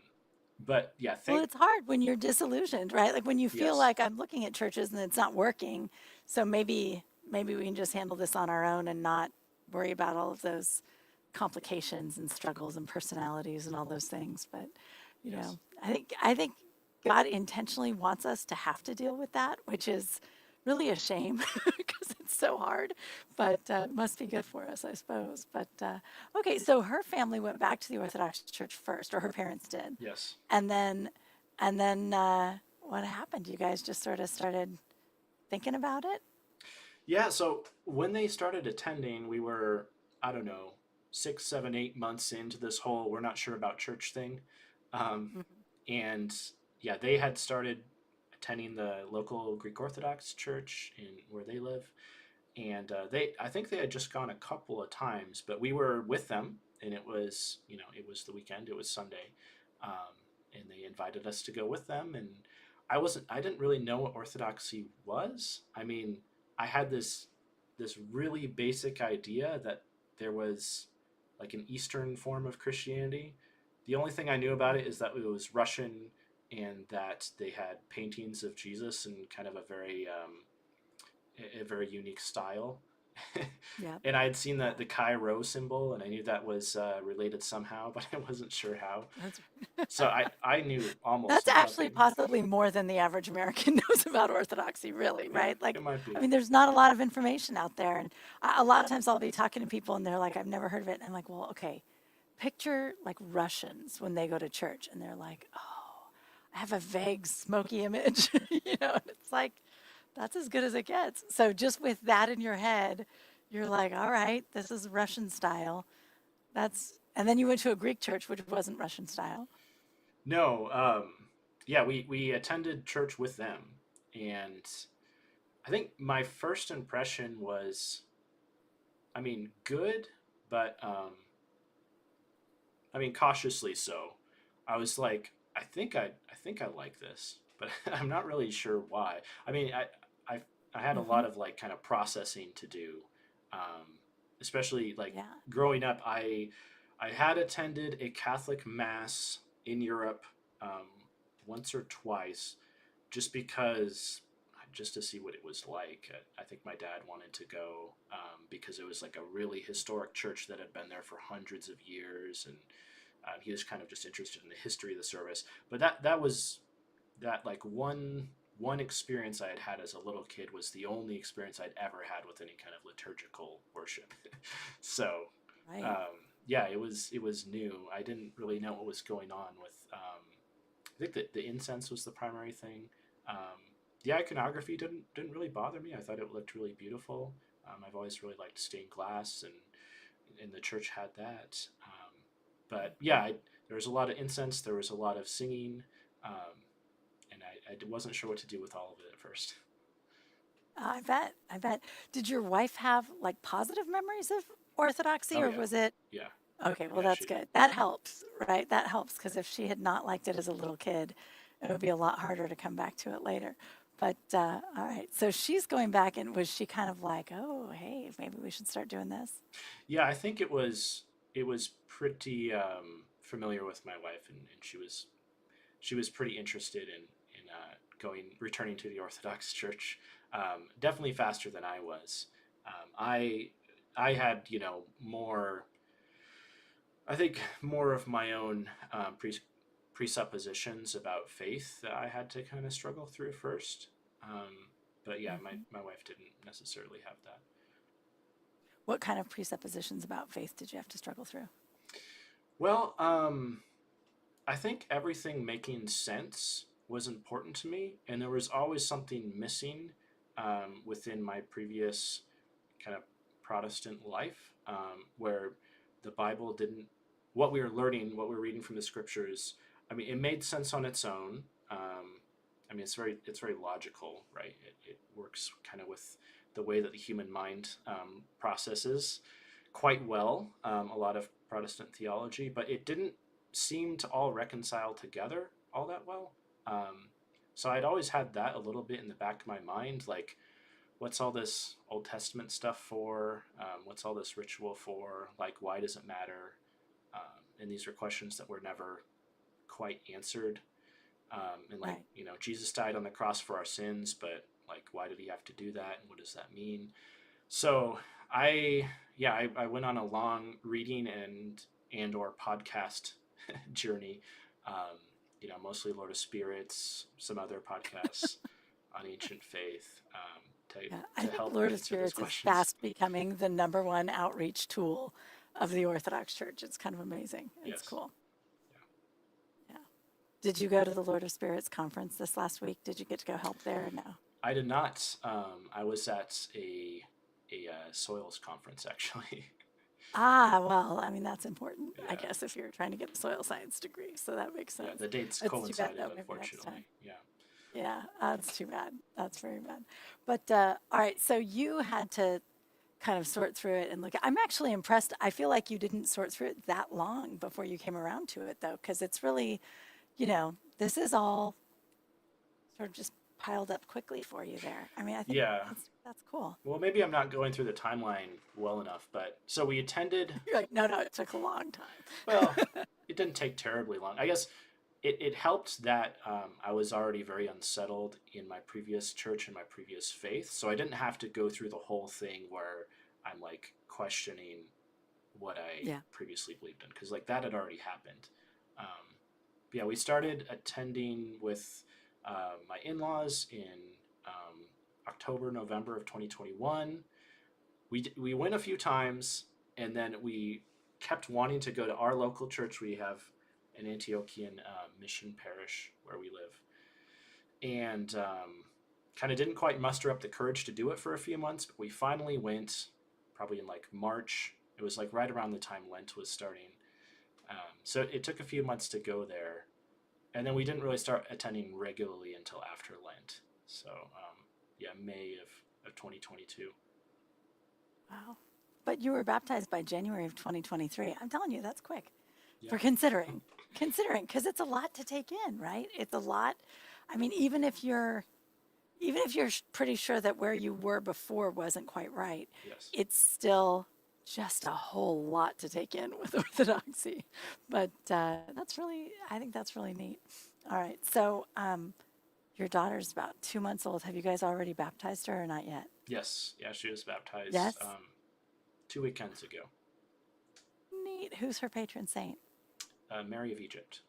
but yeah, well, it's hard when you're disillusioned, right? Like when you feel yes. like I'm looking at churches and it's not working, so maybe we can just handle this on our own and not worry about all of those complications and struggles and personalities and all those things. But Yes. I think God intentionally wants us to have to deal with that, which is really a shame because it's so hard, but it must be good for us, I suppose. But okay, so her family went back to the Orthodox Church first, or her parents did, Yes. and then what happened? You guys just sort of started thinking about it? Yeah. So when they started attending, we were, I don't know, 6, 7, 8 months into this whole we're not sure about church thing. Um, Hmm. and yeah, they had started attending the local Greek Orthodox church in where they live. And I think they had just gone a couple of times, but we were with them, and it was the weekend, it was Sunday, and they invited us to go with them, and I didn't really know what Orthodoxy was. I mean, I had this really basic idea that there was like an Eastern form of Christianity. The only thing I knew about it is that it was Russian, and that they had paintings of Jesus in kind of a very unique style. Yeah. And I had seen the Chi Rho symbol, and I knew that was related somehow, but I wasn't sure how. That's So I knew That's almost actually nothing. possibly more than the average American knows about Orthodoxy, really, Yeah, right? Like, it might be. I mean, there's not a lot of information out there. And a lot of times I'll be talking to people and they're like, I've never heard of it. And I'm like, well, okay, picture like Russians when they go to church and they're like, oh, I have a vague smoky image, and it's like, that's as good as it gets. So just with that in your head, you're like, all right, this is Russian style. And then you went to a Greek church, which wasn't Russian style. No, yeah, we attended church with them, and I think my first impression was, I mean, good, but I mean, cautiously so. I was like, I think I like this, but I'm not really sure why. I mean, I had a Hmm. lot of like kind of processing to do, especially like Yeah. growing up. I had attended a Catholic mass in Europe um, once or twice, just because just to see what it was like. I think my dad wanted to go because it was like a really historic church that had been there for hundreds of years, and he was kind of just interested in the history of the service. But that was that like one experience I had had as a little kid was the only experience I'd ever had with any kind of liturgical worship. So Right. yeah, it was new. I didn't really know what was going on with. I think that the incense was the primary thing. Um, the iconography didn't really bother me. I thought it looked really beautiful. I've always really liked stained glass, and the church had that. But yeah, there was a lot of incense. There was a lot of singing, and I wasn't sure what to do with all of it at first. I bet. I bet. Did your wife have like positive memories of Orthodoxy, Oh or yeah, was it? yeah, Okay, well, yeah. that's She did. good. That helps, right? That helps because if she had not liked it as a little kid, it would be a lot harder to come back to it later. But all right, so she's going back, and was she kind of like, oh, hey, maybe we should start doing this? Yeah, I think it was pretty familiar with my wife, and she was pretty interested in returning to the Orthodox Church. Definitely faster than I was. I had more. I think more of my own presuppositions about faith that I had to kind of struggle through first. But yeah, my, Hmm. my wife didn't necessarily have that. What kind of presuppositions about faith did you have to struggle through? Well, I think everything making sense was important to me, and there was always something missing within my previous kind of Protestant life, where the Bible didn't. What we were learning, what we were reading from the scriptures, I mean, it made sense on its own. I mean, it's very logical, right? It works kind of with the way that the human mind processes quite well. A lot of Protestant theology, but it didn't seem to all reconcile together all that well. Um, so I'd always had that a little bit in the back of my mind, like, what's all this Old Testament stuff for? What's all this ritual for? Like, why does it matter? And these are questions that were never quite answered. And like, Right. Jesus died on the cross for our sins, but like, why did he have to do that? And what does that mean? So I went on a long reading and or podcast journey. Um, mostly Lord of Spirits, some other podcasts on ancient faith Yeah, I to think help Lord of answer those Spirits is questions. fast becoming the number one outreach tool of the Orthodox Church. It's kind of amazing. It's Yes. cool. Yeah. Did you go to the Lord of Spirits conference this last week? Did you get to go help there or no? I did not. I was at a soils conference actually. Ah, well, I mean, that's important, I Yeah, guess, if you're trying to get a soil science degree. So that makes yeah. sense. The dates It's too bad, coincided, though. Maybe next time. unfortunately. Yeah. Yeah, that's too bad. That's very bad. But all right, so you had to kind of sort through it and look. I'm actually impressed. I feel like you didn't sort through it that long before you came around to it, though, because it's really, this is all sort of just piled up quickly for you there. I mean, I think Yeah. that's cool. Well, maybe I'm not going through the timeline well enough, but so we attended. You're like, no, no, it took a long time. Well, it didn't take terribly long. I guess it helped that I was already very unsettled in my previous church and my previous faith. So I didn't have to go through the whole thing where I'm like questioning what I Yeah. previously believed in, because like that had already happened. Yeah, we started attending with my in-laws in October, November of 2021. We went a few times, and then we kept wanting to go to our local church. We have an Antiochian mission parish where we live, and kind of didn't quite muster up the courage to do it for a few months. But we finally went, probably in like March. It was like right around the time Lent was starting. So it took a few months to go there, and then we didn't really start attending regularly until after Lent. So yeah, May of 2022. Wow. But you were baptized by January of 2023. I'm telling you, that's quick Yeah. for considering, because it's a lot to take in, right? It's a lot. I mean, even if you're pretty sure that where you were before wasn't quite right, Yes. it's still just a whole lot to take in with Orthodoxy. But I think that's really neat. All right. So your daughter's about 2 months old. Have you guys already baptized her or not yet? Yes. Yeah, she was baptized Yes. 2 weekends ago. Neat. Who's her patron saint? Mary of Egypt.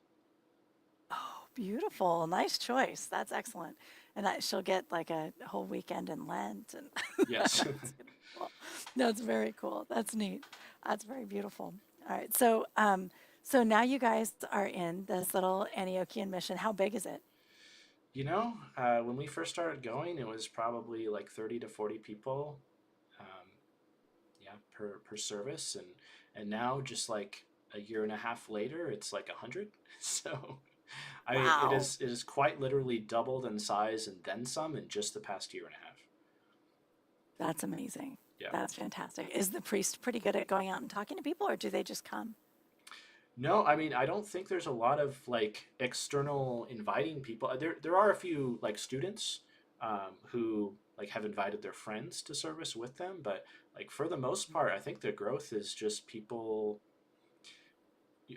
Oh, beautiful. Nice choice. That's excellent. And she'll get like a whole weekend in Lent. And Yes. cool. That's very cool. That's neat. That's very beautiful. All right. So now you guys are in this little Antiochian mission. How big is it? When we first started going, it was probably like 30 to 40 people, yeah, per service, and now just like a year and a half later, it's like 100. So, it Wow. is quite literally doubled in size and then some in just the past year and a half. That's amazing. Yeah. That's fantastic. Is the priest pretty good at going out and talking to people, or do they just come? No, I mean, I don't think there's a lot of like external inviting people. There are a few like students who like have invited their friends to service with them, but like for the most part, I think the growth is just people,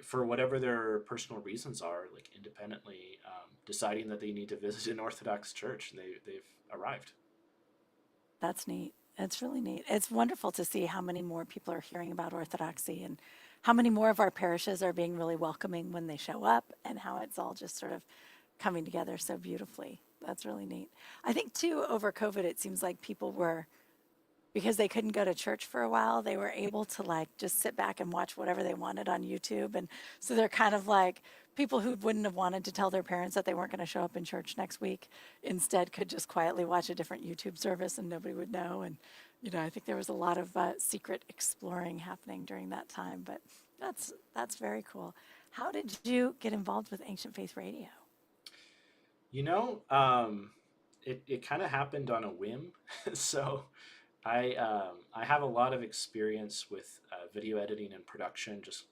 for whatever their personal reasons are, like independently deciding that they need to visit an Orthodox church, and they've arrived. That's neat. It's really neat. It's wonderful to see how many more people are hearing about Orthodoxy and how many more of our parishes are being really welcoming when they show up, and how it's all just sort of coming together so beautifully. That's really neat. I think too, over COVID, it seems like people were, because they couldn't go to church for a while, they were able to like just sit back and watch whatever they wanted on YouTube. And so they're kind of like people who wouldn't have wanted to tell their parents that they weren't going to show up in church next week, instead could just quietly watch a different YouTube service and nobody would know. And, I think there was a lot of secret exploring happening during that time, but that's very cool. How did you get involved with Ancient Faith Radio? It kind of happened on a whim. So I have a lot of experience with video editing and production, just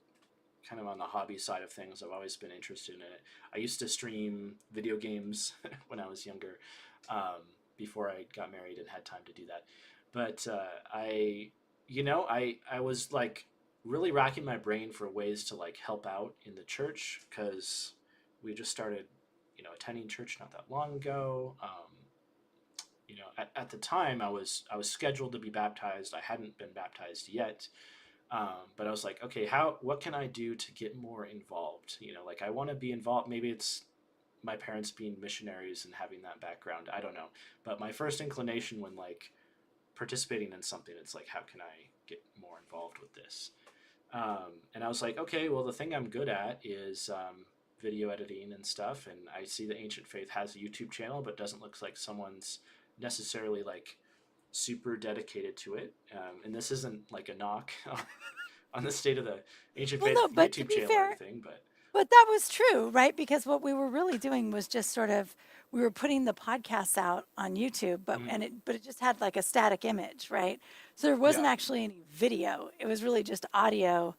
kind of on the hobby side of things. I've always been interested in it. I used to stream video games when I was younger, before I got married and had time to do that. But I was like really racking my brain for ways to like help out in the church, because we just started, attending church not that long ago. At the time I was scheduled to be baptized. I hadn't been baptized yet. But I was like, okay, what can I do to get more involved? Like I want to be involved. Maybe it's my parents being missionaries and having that background. I don't know. But my first inclination when like participating in something, it's like, how can I get more involved with this? And I was like, okay, well, the thing I'm good at is video editing and stuff. And I see the Ancient Faith has a YouTube channel, but doesn't look like someone's necessarily like super dedicated to it. And this isn't like a knock on the state of the Ancient Faith No, but to YouTube be channel fair, or anything, but that was true, right? Because what we were really doing was just sort of, we were putting the podcasts out on YouTube, but it just had like a static image, right? So there wasn't yeah. actually any video. It was really just audio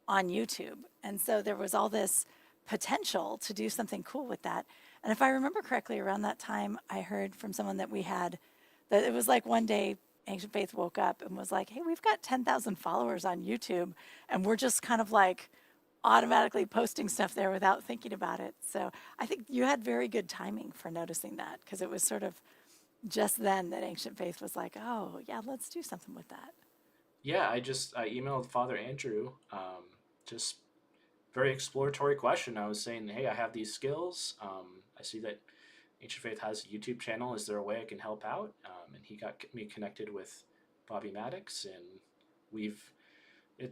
on YouTube. And so there was all this potential to do something cool with that. And if I remember correctly, around that time, I heard from someone that it was like one day Ancient Faith woke up and was like, hey, we've got 10,000 followers on YouTube, and we're just kind of like automatically posting stuff there without thinking about it. So I think you had very good timing for noticing that, because it was sort of just then that Ancient Faith was like, oh, yeah, let's do something with that. Yeah, I emailed Father Andrew, just very exploratory question. I was saying, hey, I have these skills. I see that Ancient Faith has a YouTube channel. Is there a way I can help out? And he got me connected with Bobby Maddox, and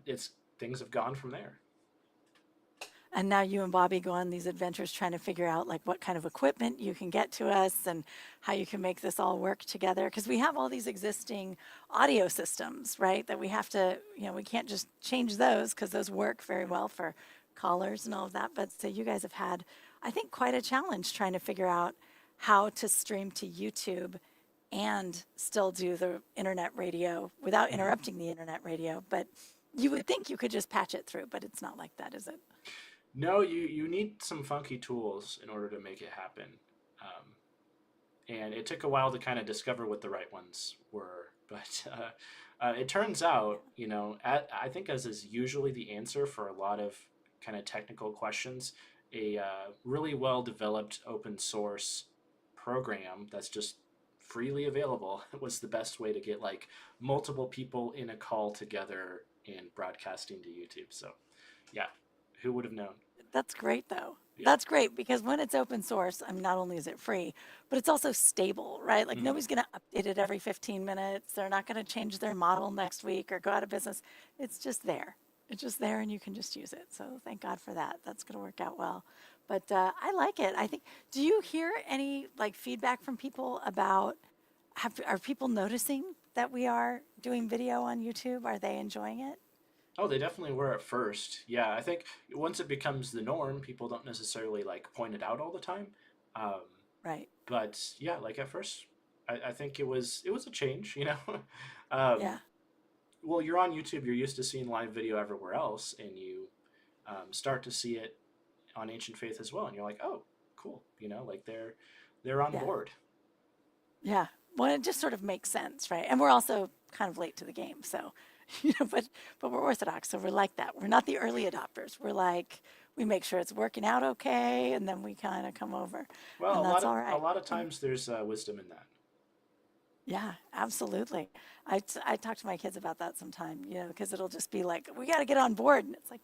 it's things have gone from there. And now you and Bobby go on these adventures trying to figure out like what kind of equipment you can get to us and how you can make this all work together. Because we have all these existing audio systems, right? That we have to, we can't just change those because those work very well for callers and all of that. But so you guys have had, I think, quite a challenge trying to figure out how to stream to YouTube and still do the internet radio without interrupting the internet radio. But you would think you could just patch it through, but it's not like that, is it? No, you need some funky tools in order to make it happen. And it took a while to kind of discover what the right ones were. But it turns out, I think as is usually the answer for a lot of kind of technical questions, a really well-developed open source program that's just freely available was the best way to get like multiple people in a call together and broadcasting to YouTube. So yeah, who would have known? That's great, though. Yeah. That's great because when it's open source, not only is it free, but it's also stable, right? Like nobody's going to update it every 15 minutes. They're not going to change their model next week or go out of business. It's just there. It's just there and you can just use it. So thank God for that. That's going to work out well. But I like it. I think, do you hear any like feedback from people about, are people noticing that we are doing video on YouTube? Are they enjoying it? Oh, they definitely were at first. Yeah, I think once it becomes the norm, people don't necessarily like point it out all the time. Right. But yeah, like at first, I think it was a change, Yeah. Well, you're on YouTube, you're used to seeing live video everywhere else, and you start to see it on Ancient Faith as well, and you're like, oh, cool, like they're on board. Yeah. Well, it just sort of makes sense, right? And we're also kind of late to the game, so but we're Orthodox, so we're like that. We're not the early adopters. We're like, we make sure it's working out okay, and then we kind of come over. Well, and that's all right. A lot of times there's wisdom in that. Yeah, absolutely. I talk to my kids about that sometime, because it'll just be like, we got to get on board. And it's like,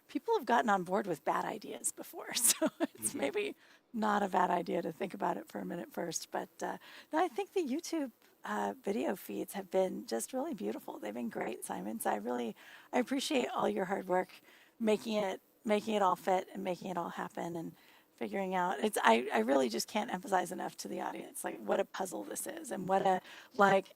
people have gotten on board with bad ideas before. So it's maybe not a bad idea to think about it for a minute first. But no, I think the YouTube video feeds have been just really beautiful. They've been great, Simon. So I appreciate all your hard work making it all fit and making it all happen and figuring out I really just can't emphasize enough to the audience like what a puzzle this is and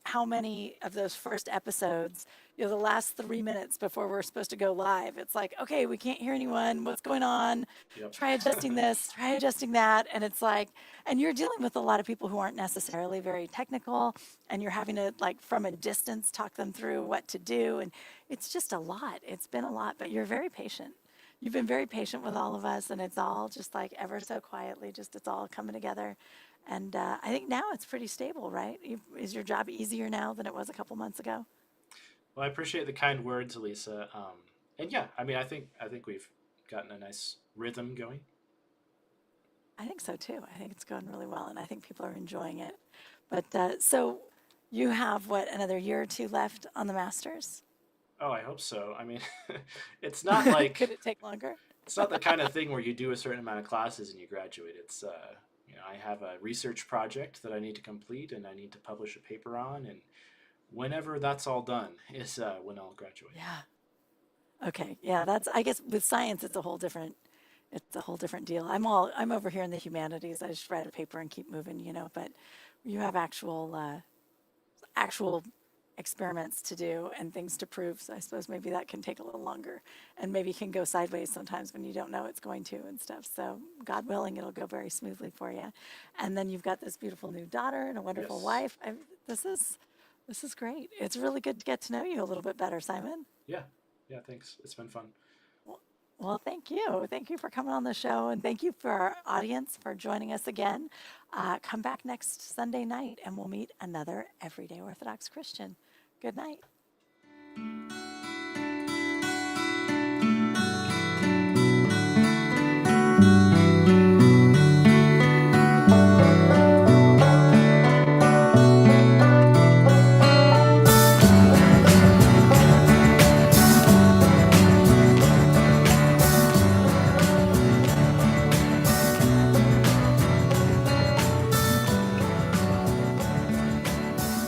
how many of those first episodes, the last 3 minutes before we're supposed to go live, it's like, okay, we can't hear anyone, what's going on? Yep. Try adjusting this, try adjusting that. And it's like, and you're dealing with a lot of people who aren't necessarily very technical, and you're having to like from a distance talk them through what to do, and it's just a lot. It's been a lot, but you're very patient. You've been very patient with all of us, and it's all just like ever so quietly, it's all coming together. And I think now it's pretty stable, right? Is your job easier now than it was a couple months ago? Well, I appreciate the kind words, Elisa. And yeah, I think we've gotten a nice rhythm going. I think so too. I think it's going really well, and I think people are enjoying it. But so you have another year or two left on the Masters? Oh, I hope so. It's not like Could it take longer? It's not the kind of thing where you do a certain amount of classes and you graduate. It's I have a research project that I need to complete and I need to publish a paper on, and whenever that's all done is when I'll graduate. Yeah. Okay. Yeah, I guess with science it's a whole different deal. I'm over here in the humanities. I just write a paper and keep moving, but you have actual experiments to do and things to prove. So I suppose maybe that can take a little longer and maybe can go sideways sometimes when you don't know it's going to and stuff. So God willing, it'll go very smoothly for you. And then you've got this beautiful new daughter and a wonderful wife. This is great. It's really good to get to know you a little bit better, Simon. Yeah. Thanks. It's been fun. Well, thank you. Thank you for coming on the show, and thank you for our audience for joining us again. Come back next Sunday night, and we'll meet another Everyday Orthodox Christian. Good night.